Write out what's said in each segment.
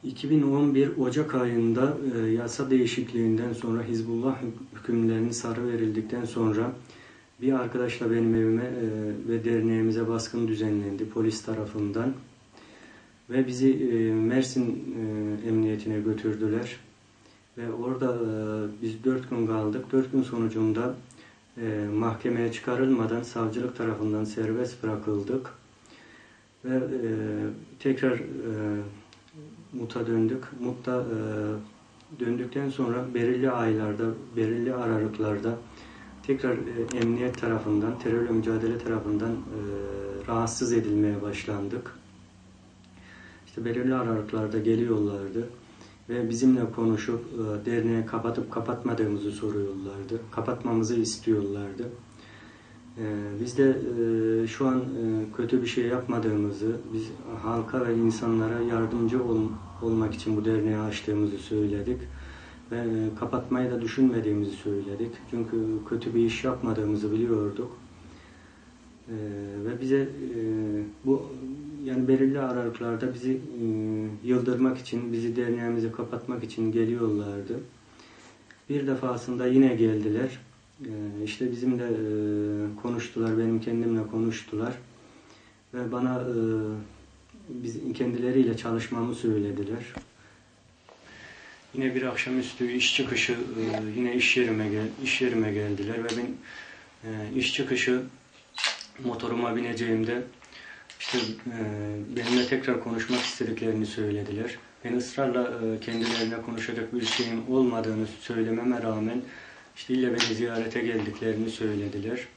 2011 Ocak ayında yasa değişikliğinden sonra Hizbullah hükümlerinin sarıverildikten sonra bir arkadaşla benim evime ve derneğimize baskın düzenlendi polis tarafından. Ve bizi Mersin Emniyetine götürdüler. Ve orada biz 4 gün kaldık. 4 gün sonucunda mahkemeye çıkarılmadan savcılık tarafından serbest bırakıldık. Ve tekrar MUT'a döndük. MUT'ta döndükten sonra belirli aylarda, belirli aralıklarda tekrar emniyet tarafından, terörle mücadele tarafından rahatsız edilmeye başlandık. İşte belirli aralıklarda geliyorlardı ve bizimle konuşup derneği kapatıp kapatmadığımızı soruyorlardı. Kapatmamızı istiyorlardı. Biz de şu an kötü bir şey yapmadığımızı, biz halka ve insanlara yardımcı olmak için bu derneği açtığımızı söyledik. Ve kapatmayı da düşünmediğimizi söyledik. Çünkü kötü bir iş yapmadığımızı biliyorduk. Ve bize bu yani belirli aralıklarda bizi yıldırmak için, bizi derneğimizi kapatmak için geliyorlardı. Bir defasında yine geldiler. İşte bizimle konuştular, benim kendimle konuştular ve bana kendileriyle çalışmamı söylediler. Yine bir akşamüstü iş çıkışı yine iş yerime geldiler ve ben iş çıkışı motoruma bineceğimde işte benimle tekrar konuşmak istediklerini söylediler. Ben ısrarla kendilerine konuşacak bir şeyin olmadığını söylememe rağmen İşte illa beni ziyarete geldiklerini söylediler.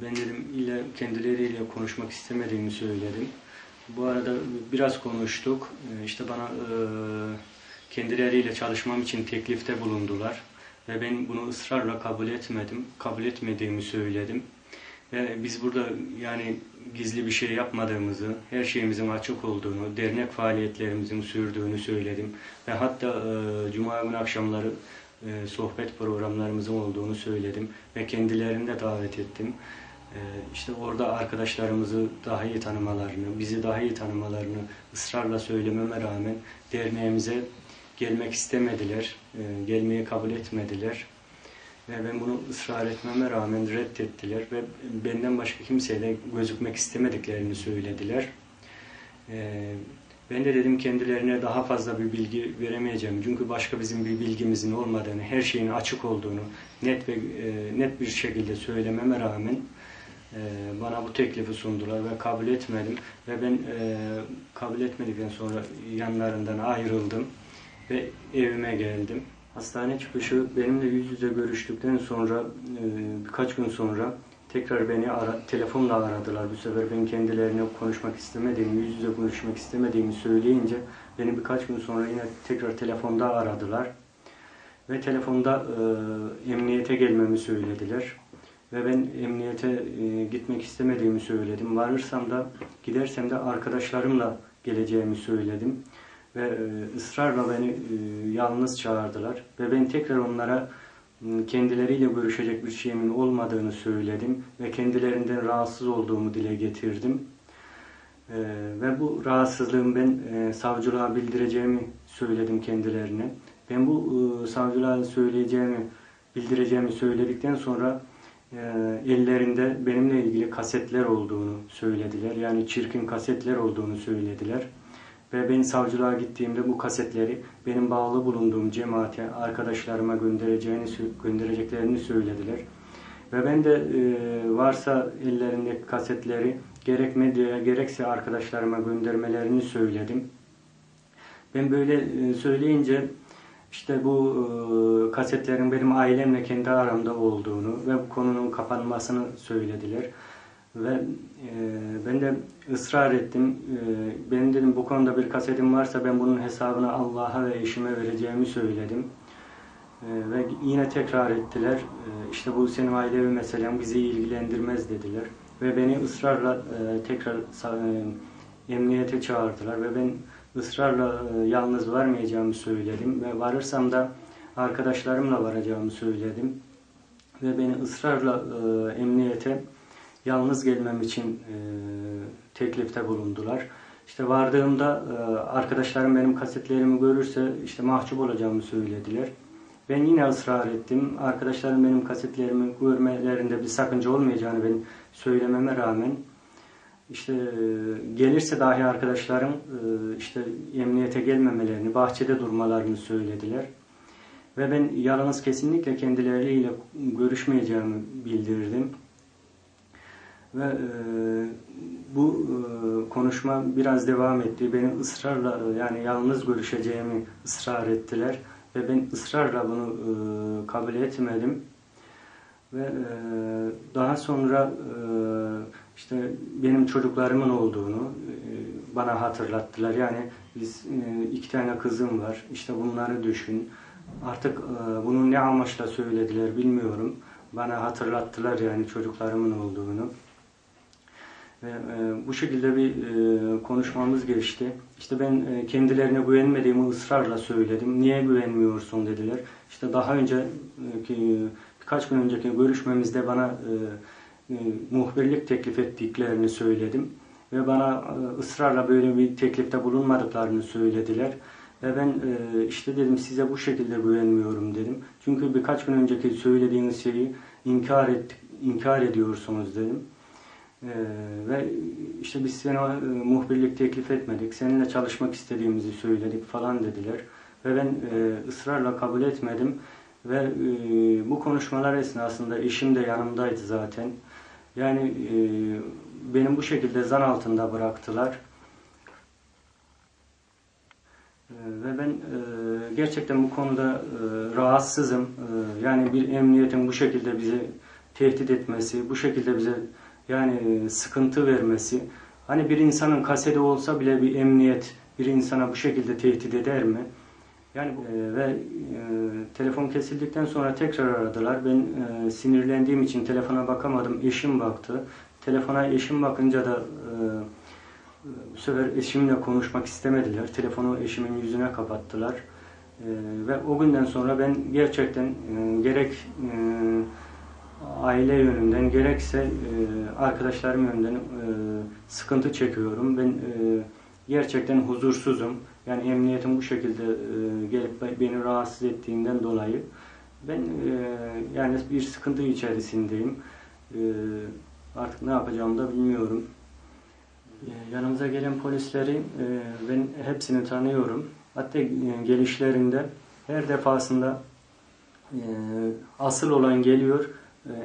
Ben dedim illa kendileriyle konuşmak istemediğimi söyledim. Bu arada biraz konuştuk. İşte bana kendileriyle çalışmam için teklifte bulundular. Ve ben bunu ısrarla kabul etmediğimi söyledim. Ve biz burada yani gizli bir şey yapmadığımızı, her şeyimizin açık olduğunu, dernek faaliyetlerimizin sürdüğünü söyledim. Ve hatta Cuma günü akşamları sohbet programlarımızın olduğunu söyledim ve kendilerini de davet ettim. İşte orada arkadaşlarımızı daha iyi tanımalarını, bizi daha iyi tanımalarını ısrarla söylememe rağmen derneğimize gelmek istemediler, gelmeyi kabul etmediler. Ve ben bunu ısrar etmeme rağmen reddettiler ve benden başka kimseyle gözükmek istemediklerini söylediler. Ben de dedim kendilerine daha fazla bir bilgi veremeyeceğim. Çünkü başka bizim bir bilgimizin olmadığını, her şeyin açık olduğunu net bir şekilde söylememe rağmen bana bu teklifi sundular ve kabul etmedim. Ve ben kabul etmedikten sonra yanlarından ayrıldım ve evime geldim. Hastane çıkışı benimle yüz yüze görüştükten sonra birkaç gün sonra tekrar beni telefonla aradılar. Bu sefer ben kendilerine konuşmak istemediğimi, yüz yüze konuşmak istemediğimi söyleyince beni birkaç gün sonra yine tekrar telefonda aradılar. Ve telefonda emniyete gelmemi söylediler. Ve ben emniyete gitmek istemediğimi söyledim. Gidersem de arkadaşlarımla geleceğimi söyledim. Ve ısrarla beni yalnız çağırdılar. Ve ben tekrar onlara kendileriyle görüşecek bir şeyimin olmadığını söyledim ve kendilerinden rahatsız olduğumu dile getirdim. Ve bu rahatsızlığımı ben savcılığa bildireceğimi söyledim kendilerine. Ben bu savcılığa bildireceğimi söyledikten sonra ellerinde benimle ilgili kasetler olduğunu söylediler. Yani çirkin kasetler olduğunu söylediler. Ve ben savcılığa gittiğimde bu kasetleri benim bağlı bulunduğum cemaate, arkadaşlarıma göndereceklerini söylediler. Ve ben de varsa ellerindeki kasetleri gerek medyaya gerekse arkadaşlarıma göndermelerini söyledim. Ben böyle söyleyince işte bu kasetlerin benim ailemle kendi aramda olduğunu ve bu konunun kapanmasını söylediler. Ve ben de ısrar ettim. Benim dedim bu konuda bir kasetim varsa ben bunun hesabını Allah'a ve eşime vereceğimi söyledim. Ve yine tekrar ettiler. İşte bu senin ailevi meselen bizi ilgilendirmez dediler. Ve beni ısrarla tekrar emniyete çağırdılar. Ve ben ısrarla yalnız varmayacağımı söyledim. Ve varırsam da arkadaşlarımla varacağımı söyledim. Ve beni ısrarla emniyete yalnız gelmem için teklifte bulundular. İşte vardığımda arkadaşlarım benim kasetlerimi görürse işte mahcup olacağımı söylediler. Ben yine ısrar ettim. Arkadaşlarım benim kasetlerimi görmelerinde bir sakınca olmayacağını ben söylememe rağmen işte gelirse dahi arkadaşlarım işte emniyete gelmemelerini, bahçede durmalarını söylediler. Ve ben yalnız kesinlikle kendileriyle görüşmeyeceğimi bildirdim. Ve bu konuşma biraz devam etti. Beni ısrarla yani yalnız görüşeceğimi ısrar ettiler. Ve ben ısrarla bunu kabul etmedim. Ve daha sonra işte benim çocuklarımın olduğunu bana hatırlattılar. Yani biz 2 tane kızım var. İşte bunları düşün. Artık bunu ne amaçla söylediler bilmiyorum. Bana hatırlattılar yani çocuklarımın olduğunu. Ve bu şekilde bir konuşmamız geçti. İşte ben kendilerine güvenmediğimi ısrarla söyledim. Niye güvenmiyorsun dediler. İşte daha önce birkaç gün önceki görüşmemizde bana muhbirlik teklif ettiklerini söyledim. Ve bana ısrarla böyle bir teklifte bulunmadıklarını söylediler. Ve ben işte dedim size bu şekilde güvenmiyorum dedim. Çünkü birkaç gün önceki söylediğiniz şeyi inkar ediyorsunuz dedim. Ve işte biz sana muhbirlik teklif etmedik, seninle çalışmak istediğimizi söyledik falan dediler. Ve ben ısrarla kabul etmedim. Ve bu konuşmalar esnasında eşim de yanımdaydı zaten. Yani benim bu şekilde zan altında bıraktılar. Ve ben gerçekten bu konuda rahatsızım. Yani bir emniyetin bu şekilde bizi tehdit etmesi, bu şekilde bize yani sıkıntı vermesi. Hani bir insanın kaseti olsa bile bir emniyet bir insana bu şekilde tehdit eder mi? Yani ve telefon kesildikten sonra tekrar aradılar. Ben sinirlendiğim için telefona bakamadım. Eşim baktı. Telefona eşim bakınca da bu sefer eşimle konuşmak istemediler. Telefonu eşimin yüzüne kapattılar. Ve o günden sonra ben gerçekten gerek aile yönünden gerekse arkadaşlarım yönünden sıkıntı çekiyorum. Ben gerçekten huzursuzum. Yani emniyetin bu şekilde gelip beni rahatsız ettiğinden dolayı ben yani bir sıkıntı içerisindeyim. Artık ne yapacağımı da bilmiyorum. Yanımıza gelen polisleri ben hepsini tanıyorum. Hatta gelişlerinde her defasında asıl olan geliyor.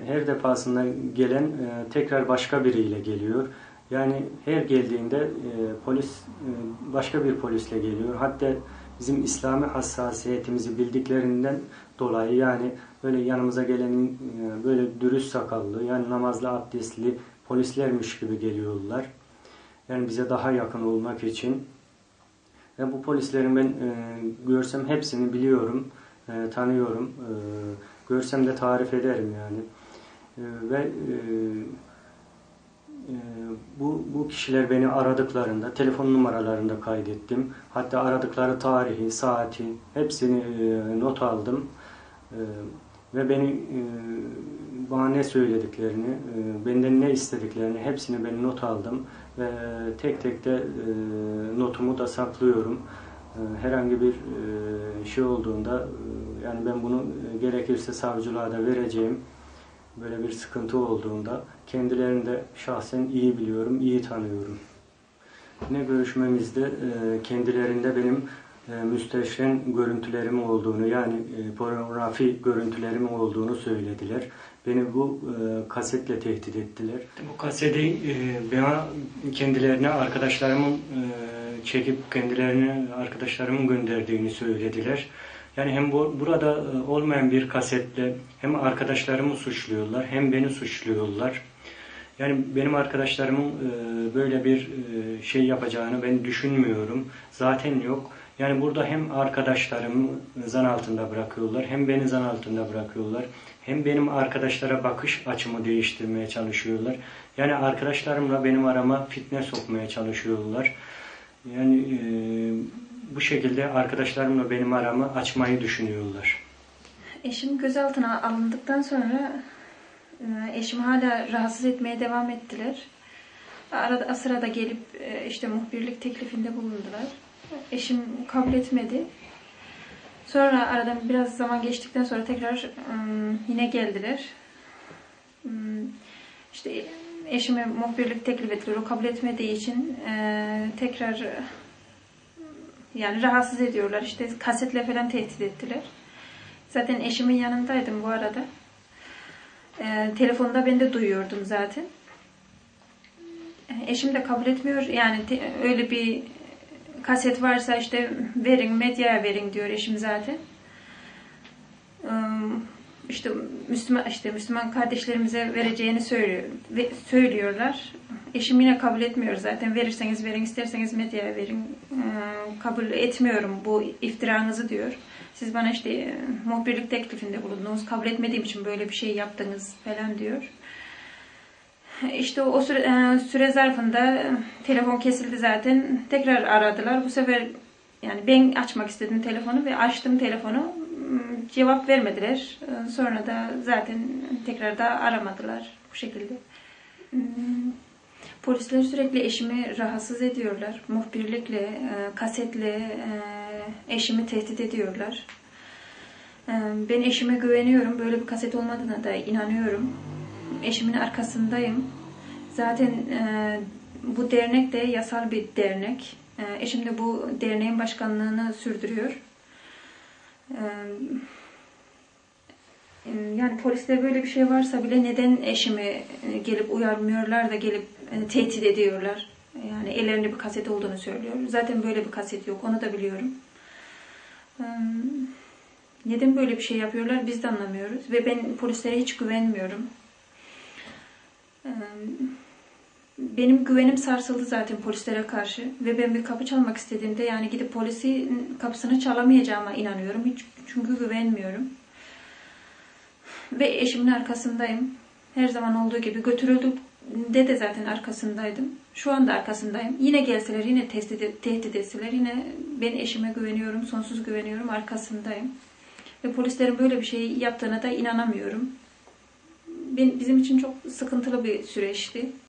Her defasında gelen tekrar başka biriyle geliyor. Yani her geldiğinde polis başka bir polisle geliyor. Hatta bizim İslami hassasiyetimizi bildiklerinden dolayı yani böyle yanımıza gelen böyle dürüst sakallı yani namazlı abdestli polislermiş gibi geliyorlar. Yani bize daha yakın olmak için. Ve bu polislerin ben görsem hepsini biliyorum, tanıyorum. Görsem de tarif ederim yani. Ve bu kişiler beni aradıklarında telefon numaralarında kaydettim. Hatta aradıkları tarihi, saati hepsini not aldım. Ve bana ne söylediklerini, benden ne istediklerini hepsini ben not aldım. Ve tek tek de notumu da saklıyorum. Herhangi bir şey olduğunda yani ben bunu gerekirse savcılığa da vereceğim. Böyle bir sıkıntı olduğunda kendilerini de şahsen iyi biliyorum, iyi tanıyorum. Yine görüşmemizde kendilerinde benim müsteşren görüntülerim olduğunu yani pornografi görüntülerim olduğunu söylediler. Beni bu kasetle tehdit ettiler. Bu kaseti bana kendilerine arkadaşlarımın çekip kendilerine arkadaşlarımın gönderdiğini söylediler. Yani hem burada olmayan bir kasetle hem arkadaşlarımı suçluyorlar hem beni suçluyorlar. Yani benim arkadaşlarımın böyle bir şey yapacağını ben düşünmüyorum. Zaten yok. Yani burada hem arkadaşlarımı zan altında bırakıyorlar hem beni zan altında bırakıyorlar. Hem benim arkadaşlara bakış açımı değiştirmeye çalışıyorlar. Yani arkadaşlarımla benim arama fitne sokmaya çalışıyorlar. Yani bu şekilde arkadaşlarımla benim aramı açmayı düşünüyorlar. Eşim gözaltına alındıktan sonra eşimi hala rahatsız etmeye devam ettiler. Arada sırada gelip işte muhbirlik teklifinde bulundular. Eşim kabul etmedi. Sonra aradan biraz zaman geçtikten sonra tekrar yine geldiler. İşte eşime muhbirlik teklif ettiler. O kabul etmediği için tekrar yani rahatsız ediyorlar. İşte kasetle falan tehdit ettiler. Zaten eşimin yanındaydım bu arada. Telefonda ben de duyuyordum zaten. Eşim de kabul etmiyor. Yani öyle bir kaset varsa işte verin, medyaya verin diyor eşim zaten. İşte Müslüman kardeşlerimize vereceğini söylüyorlar. Eşim yine kabul etmiyor zaten. Verirseniz verin, isterseniz medyaya verin. Kabul etmiyorum bu iftiranızı diyor. Siz bana işte muhbirlik teklifinde bulundunuz. Kabul etmediğim için böyle bir şey yaptınız falan diyor. İşte o süre zarfında telefon kesildi zaten. Tekrar aradılar. Bu sefer yani ben açmak istedim telefonu ve açtım telefonu. Cevap vermediler. Sonra da zaten tekrar da aramadılar bu şekilde. Polisler sürekli eşimi rahatsız ediyorlar. Muhbirlikle, kasetle eşimi tehdit ediyorlar. Ben eşime güveniyorum. Böyle bir kaset olmadığına da inanıyorum. Eşimin arkasındayım. Zaten bu dernek de yasal bir dernek. Eşim de bu derneğin başkanlığını sürdürüyor. Yani poliste böyle bir şey varsa bile neden eşimi gelip uyarmıyorlar da gelip tehdit ediyorlar? Yani ellerinde bir kaset olduğunu söylüyor. Zaten böyle bir kaset yok. Onu da biliyorum. Neden böyle bir şey yapıyorlar biz de anlamıyoruz. Ve ben polislere hiç güvenmiyorum. Benim güvenim sarsıldı zaten polislere karşı. Ve ben bir kapı çalmak istediğimde yani gidip polisin kapısını çalamayacağıma inanıyorum. Hiç çünkü güvenmiyorum. Ve eşimin arkasındayım. Her zaman olduğu gibi götürüldüğümde de zaten arkasındaydım. Şu anda arkasındayım. Yine gelseler, yine tehdit etseler yine ben eşime güveniyorum, sonsuz güveniyorum, arkasındayım. Ve polislerin böyle bir şey yaptığına da inanamıyorum. Bizim için çok sıkıntılı bir süreçti.